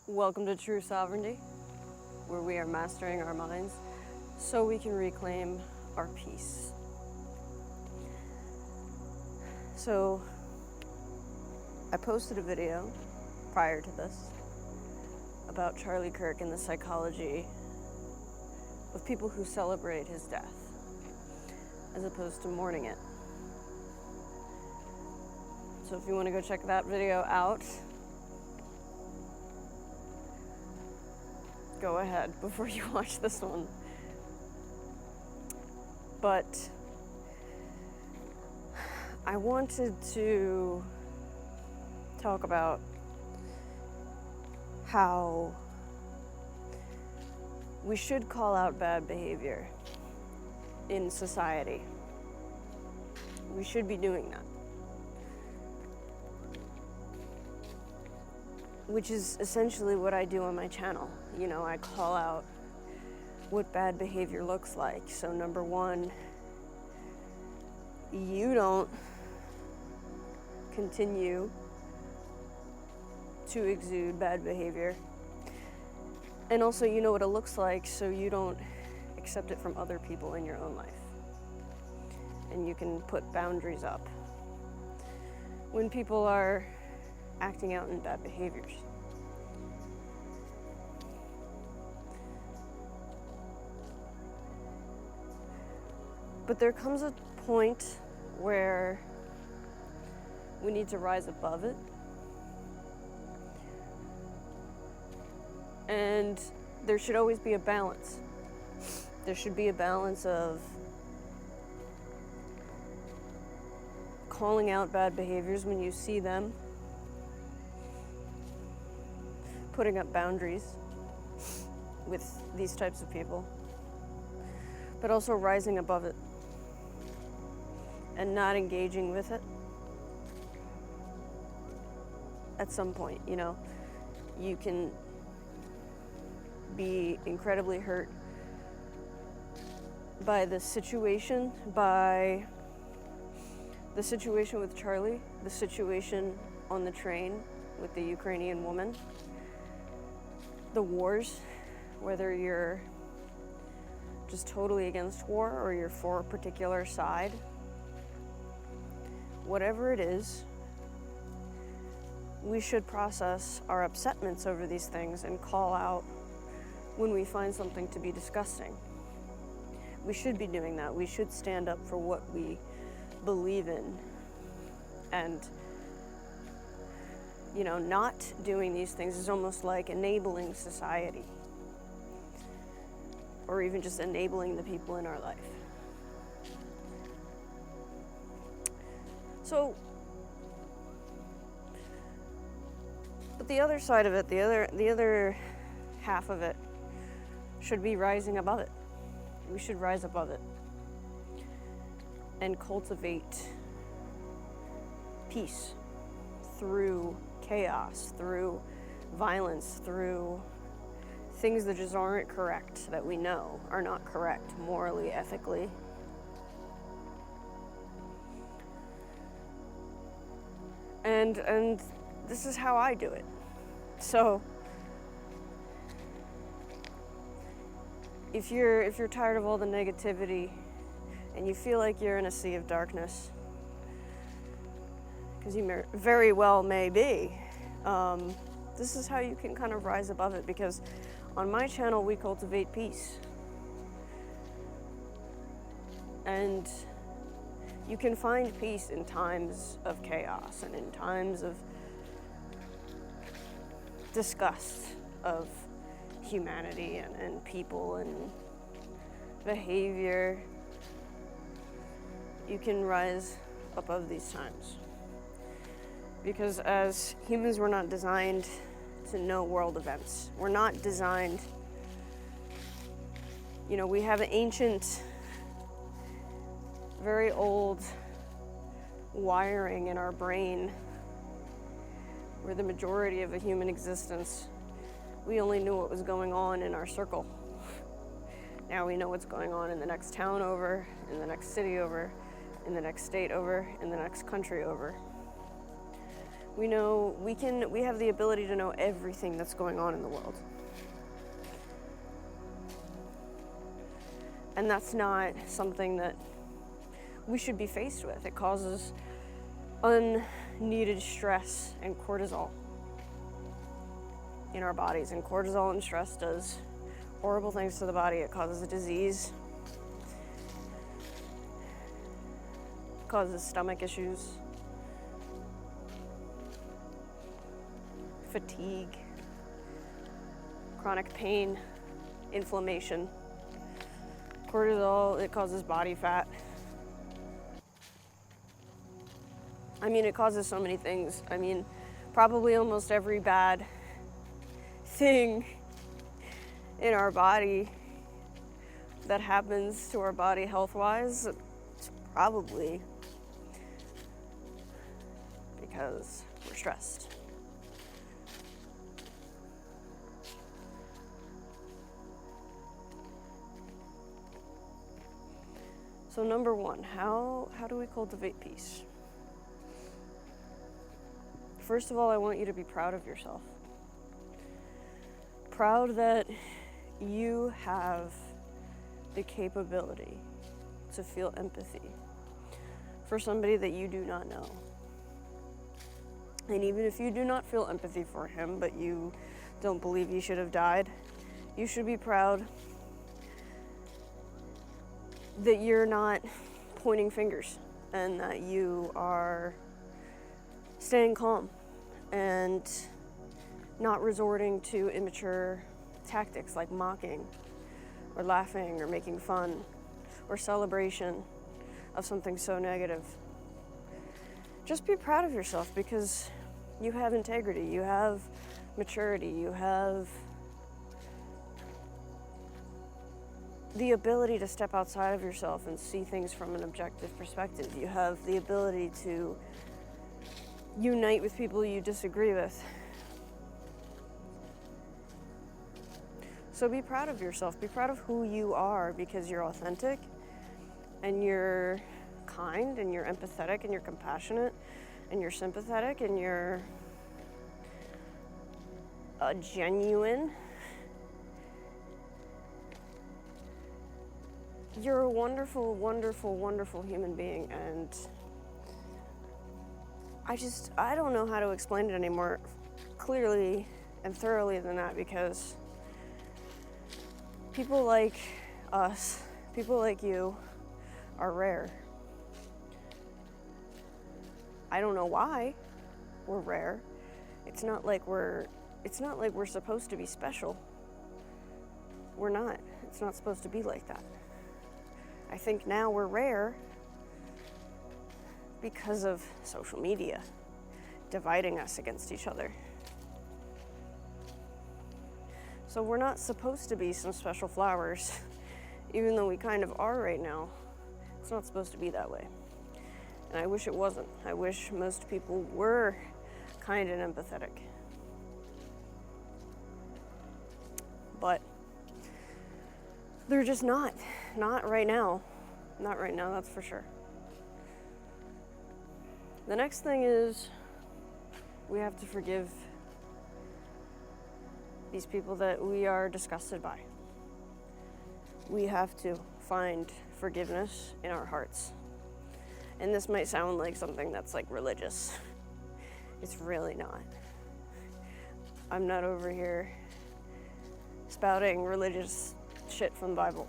Welcome to True Sovereignty, where we are mastering our minds so we can reclaim our peace. So, I posted a video prior to this about Charlie Kirk and the psychology of people who celebrate his death, as opposed to mourning it. So if you want to go check that video out, go ahead before you watch this one. But I wanted to talk about how we should call out bad behavior in society. We should be doing that. Which is essentially what I do on my channel. You know, I call out what bad behavior looks like. So number one, you don't continue to exude bad behavior. And also you know what it looks like, so you don't accept it from other people in your own life. And you can put boundaries up when people are acting out in bad behaviors. But there comes a point where we need to rise above it. And there should always be a balance. There should be a balance of calling out bad behaviors when you see them, putting up boundaries with these types of people, but also rising above it and not engaging with it. At some point, you know, you can be incredibly hurt by the situation, by the situation with Charlie, the situation on the train with the Ukrainian woman, the wars, whether you're just totally against war or you're for a particular side. Whatever it is, we should process our upsetments over these things and call out when we find something to be disgusting. We should be doing that. We should stand up for what we believe in. And, you know, not doing these things is almost like enabling society, or even just enabling the people in our life. So, but the other side of it, the other half of it should be rising above it. We should rise above it and cultivate peace through chaos, through violence, through things that just aren't correct, that we know are not correct morally, ethically. And this is how I do it. So if you're tired of all the negativity and you feel like you're in a sea of darkness, because you very well may be, this is how you can kind of rise above it, because on my channel we cultivate peace. And you can find peace in times of chaos and in times of disgust of humanity and people and behavior. You can rise above these times. Because as humans, we're not designed to know world events. We're not designed, you know, we have an ancient, very old wiring in our brain where the majority of a human existence, we only knew what was going on in our circle. Now we know what's going on in the next town over, in the next city over, in the next state over, in the next country over. We have the ability to know everything that's going on in the world. And that's not something that we should be faced with. It causes unneeded stress and cortisol in our bodies. And cortisol and stress does horrible things to the body. It causes a disease, causes stomach issues, fatigue, chronic pain, inflammation. Cortisol, it causes body fat. I mean, it causes so many things. I mean, probably almost every bad thing in our body that happens to our body health-wise, it's probably because we're stressed. So number one, how do we cultivate peace? First of all, I want you to be proud of yourself. Proud that you have the capability to feel empathy for somebody that you do not know. And even if you do not feel empathy for him, but you don't believe he should have died, you should be proud that you're not pointing fingers and that you are staying calm and not resorting to immature tactics like mocking or laughing or making fun or celebration of something so negative. Just be proud of yourself because you have integrity, you have maturity, you have the ability to step outside of yourself and see things from an objective perspective. You have the ability to unite with people you disagree with. So be proud of yourself. Be proud of who you are because you're authentic and you're kind and you're empathetic and you're compassionate and you're sympathetic and you're genuine. You're a wonderful, wonderful, wonderful human being, and I don't know how to explain it any more clearly and thoroughly than that, because people like us, people like you, are rare. I don't know why we're rare. It's not like we're supposed to be special. We're not. It's not supposed to be like that. I think now we're rare because of social media dividing us against each other. So we're not supposed to be some special flowers, even though we kind of are right now. It's not supposed to be that way. And I wish it wasn't. I wish most people were kind and empathetic. But they're just not. Not right now. Not right now, that's for sure. The next thing is we have to forgive these people that we are disgusted by. We have to find forgiveness in our hearts. And this might sound like something that's like religious. It's really not. I'm not over here spouting religious shit from the Bible.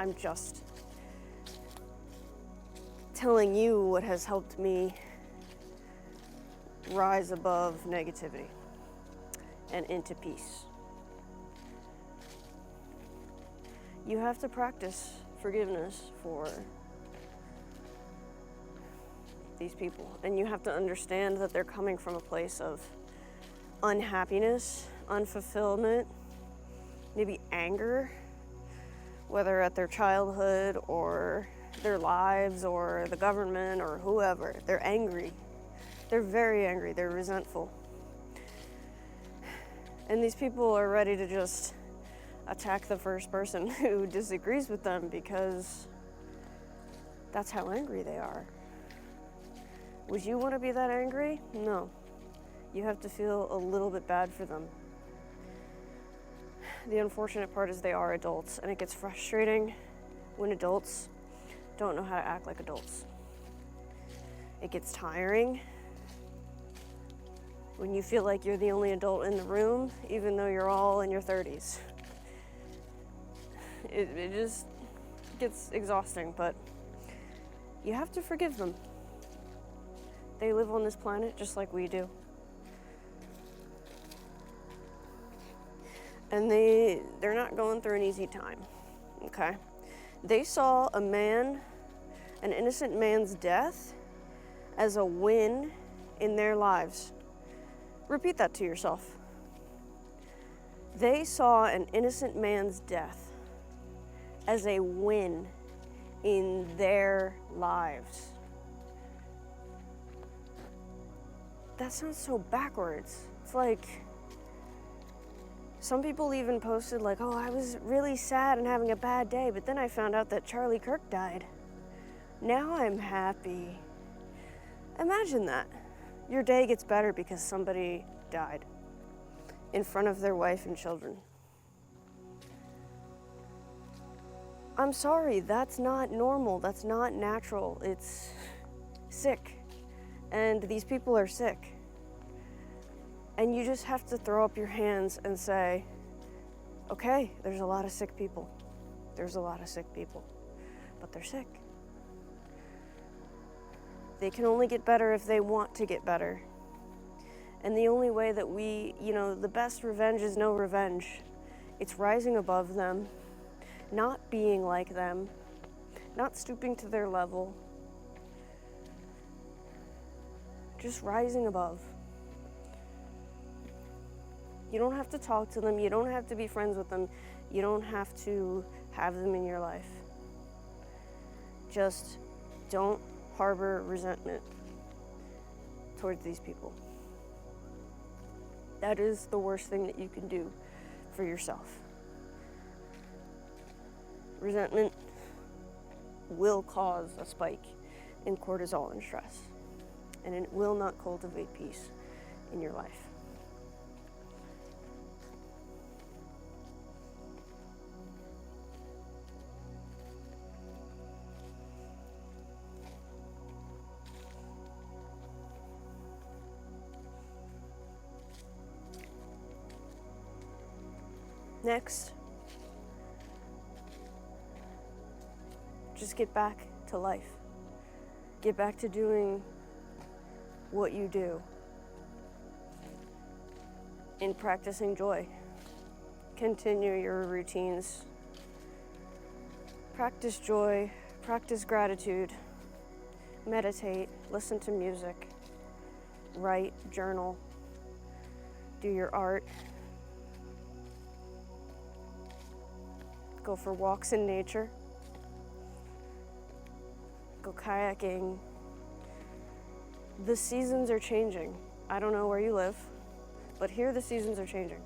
I'm just telling you what has helped me rise above negativity and into peace. You have to practice forgiveness for these people, and you have to understand that they're coming from a place of unhappiness, unfulfillment, maybe anger, whether at their childhood or their lives or the government or whoever. They're angry. They're very angry. They're resentful. And these people are ready to just attack the first person who disagrees with them because that's how angry they are. Would you want to be that angry? No. You have to feel a little bit bad for them. The unfortunate part is they are adults, and it gets frustrating when adults don't know how to act like adults. It gets tiring when you feel like you're the only adult in the room, even though you're all in your 30s. It just gets exhausting, but you have to forgive them. They live on this planet just like we do. And they're not going through an easy time, okay? They saw an innocent man's death as a win in their lives. Repeat that to yourself. They saw an innocent man's death as a win in their lives. That sounds so backwards. It's like, some people even posted like, oh, I was really sad and having a bad day, but then I found out that Charlie Kirk died. Now I'm happy. Imagine that. Your day gets better because somebody died in front of their wife and children. I'm sorry, that's not normal. That's not natural. It's sick. And these people are sick. And you just have to throw up your hands and say, okay, there's a lot of sick people. There's a lot of sick people, but they're sick. They can only get better if they want to get better. And the only way that the best revenge is no revenge. It's rising above them, not being like them, not stooping to their level, just rising above. You don't have to talk to them. You don't have to be friends with them. You don't have to have them in your life. Just don't harbor resentment towards these people. That is the worst thing that you can do for yourself. Resentment will cause a spike in cortisol and stress, and it will not cultivate peace in your life. Next, just get back to life. Get back to doing what you do. In practicing joy. Continue your routines. Practice joy, practice gratitude, meditate, listen to music, write, journal, do your art. Go for walks in nature. Go kayaking. The seasons are changing. I don't know where you live, but here the seasons are changing.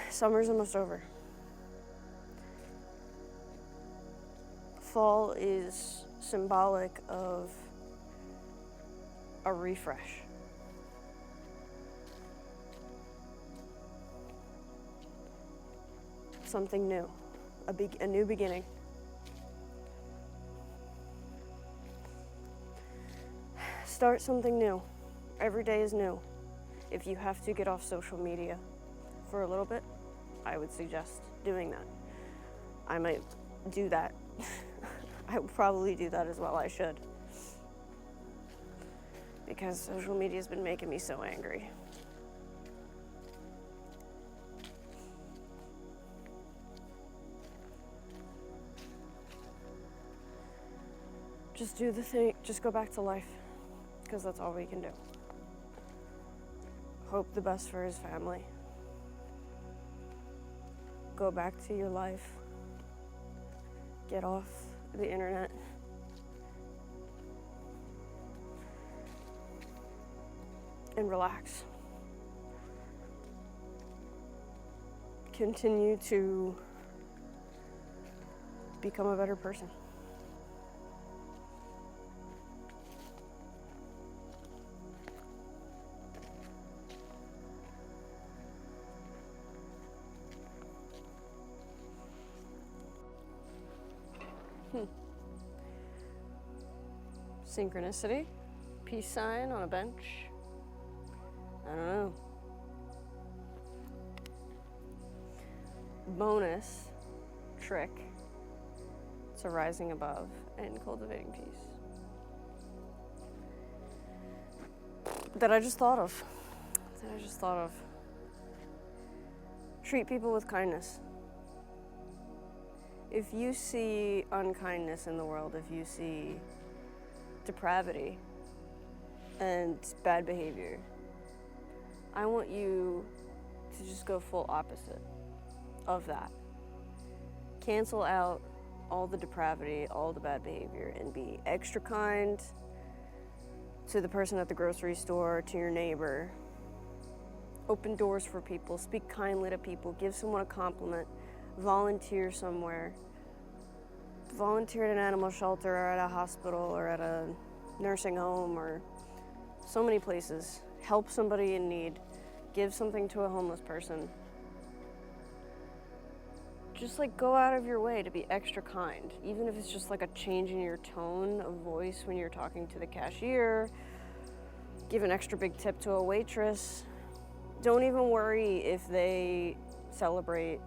Summer's almost over. Fall is symbolic of a refresh. Something new, a new beginning. Start something new. Every day is new. If you have to get off social media for a little bit, I would suggest doing that. I might do that. I will probably do that as well. I should. Because social media has been making me so angry. Just do the thing, just go back to life, because that's all we can do. Hope the best for his family. Go back to your life. Get off the internet. And relax. Continue to become a better person. Synchronicity? Peace sign on a bench? I don't know. Bonus trick to rising above and cultivating peace. That I just thought of. Treat people with kindness. If you see unkindness in the world, if you see depravity and bad behavior, I want you to just go full opposite of that. Cancel out all the depravity, all the bad behavior, and be extra kind to the person at the grocery store, to your neighbor. Open doors for people, speak kindly to people, give someone a compliment, volunteer somewhere. Volunteer at an animal shelter or at a hospital or at a nursing home or so many places. Help somebody in need. Give something to a homeless person. Just like go out of your way to be extra kind, even if it's just like a change in your tone of voice when you're talking to the cashier. Give an extra big tip to a waitress. Don't even worry if they celebrate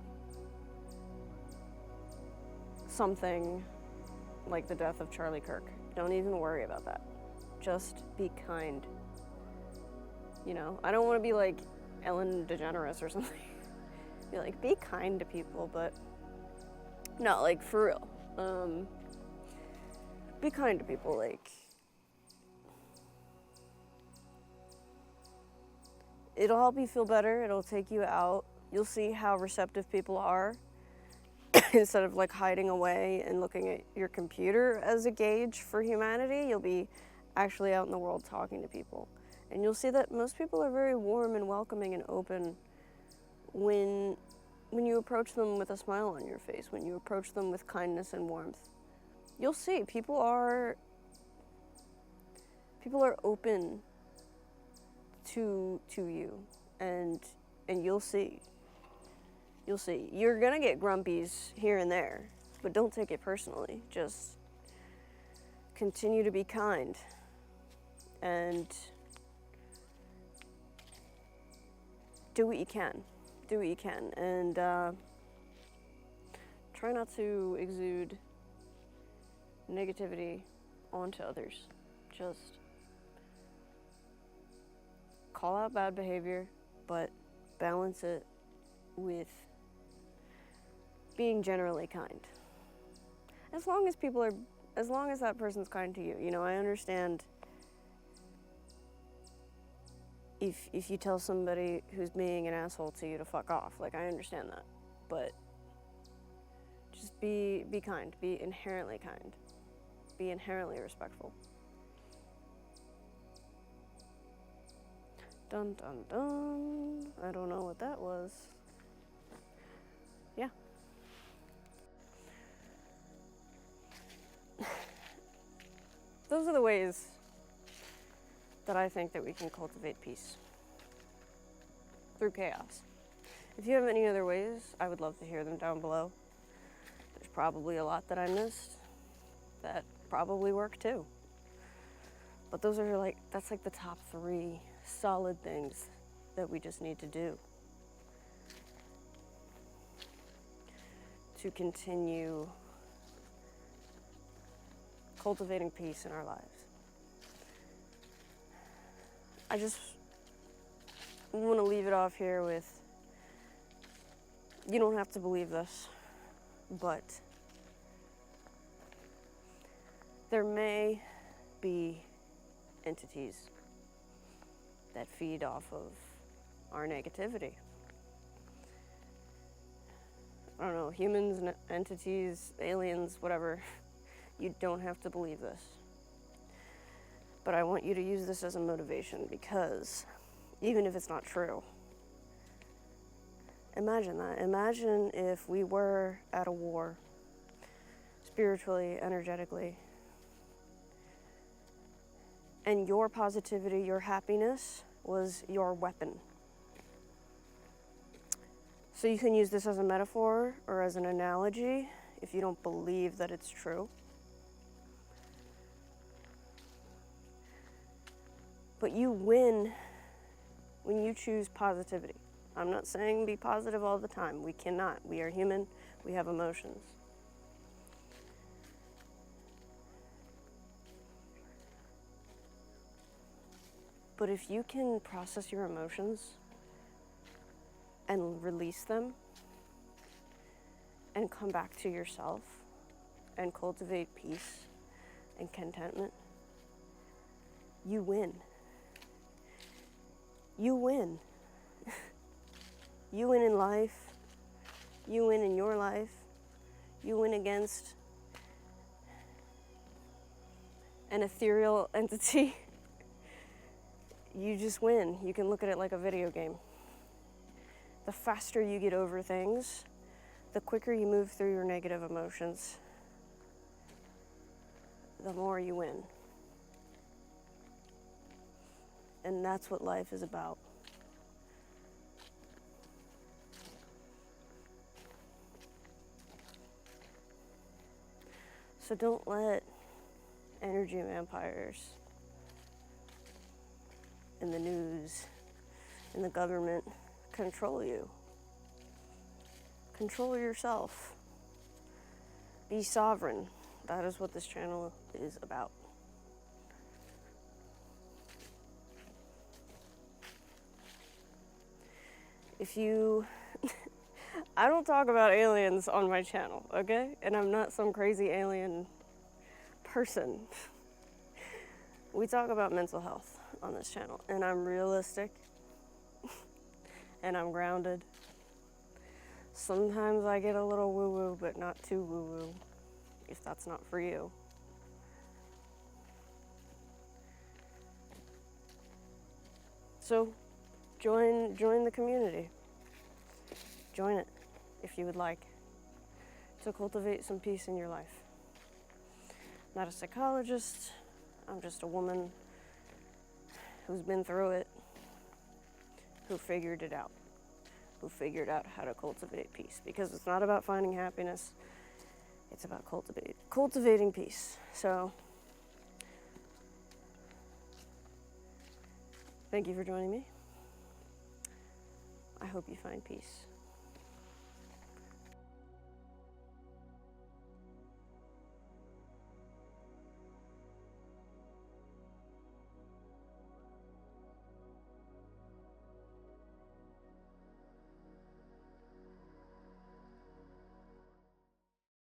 something like the death of Charlie Kirk. Don't even worry about that. Just be kind. You know, I don't want to be like Ellen DeGeneres or something. Be like, be kind to people, but no, like for real. Be kind to people, like it'll help you feel better, it'll take you out. You'll see how receptive people are instead of like hiding away and looking at your computer as a gauge for humanity. You'll be actually out in the world talking to people. And you'll see that most people are very warm and welcoming and open when you approach them with a smile on your face, when you approach them with kindness and warmth. You'll see people are open to you, and you'll see. You're gonna get grumpies here and there, but don't take it personally. Just continue to be kind and do what you can. And try not to exude negativity onto others. Just call out bad behavior, but balance it with being generally kind. As long as that person's kind to you. You know, I understand if you tell somebody who's being an asshole to you to fuck off. Like, I understand that. But just be kind. Be inherently kind. Be inherently respectful. Dun dun dun. I don't know what that was. Yeah. Those are the ways that I think that we can cultivate peace. Through chaos. If you have any other ways, I would love to hear them down below. There's probably a lot that I missed that probably work too. But that's like the top 3 solid things that we just need to do to continue cultivating peace in our lives. I just want to leave it off here with, you don't have to believe this, but there may be entities that feed off of our negativity. I don't know, humans, entities, aliens, whatever. You don't have to believe this. But I want you to use this as a motivation, because even if it's not true, imagine that. Imagine if we were at a war, spiritually, energetically, and your positivity, your happiness was your weapon. So you can use this as a metaphor or as an analogy if you don't believe that it's true. But you win when you choose positivity. I'm not saying be positive all the time. We cannot. We are human. We have emotions. But if you can process your emotions and release them and come back to yourself and cultivate peace and contentment, you win. You win. You win in life. You win in your life. You win against an ethereal entity. You just win. You can look at it like a video game. The faster you get over things, the quicker you move through your negative emotions, the more you win. And that's what life is about. So don't let energy vampires in the news, in the government, control you. Control yourself. Be sovereign. That is what this channel is about. If you... I don't talk about aliens on my channel, okay? And I'm not some crazy alien person. We talk about mental health on this channel, and I'm realistic, and I'm grounded. Sometimes I get a little woo-woo, but not too woo-woo, if that's not for you. So, join the community. Join it, if you would like, to cultivate some peace in your life. Not a psychologist, I'm just a woman who's been through it, who figured it out, who figured out how to cultivate peace. Because it's not about finding happiness, it's about cultivating peace. So, thank you for joining me. I hope you find peace.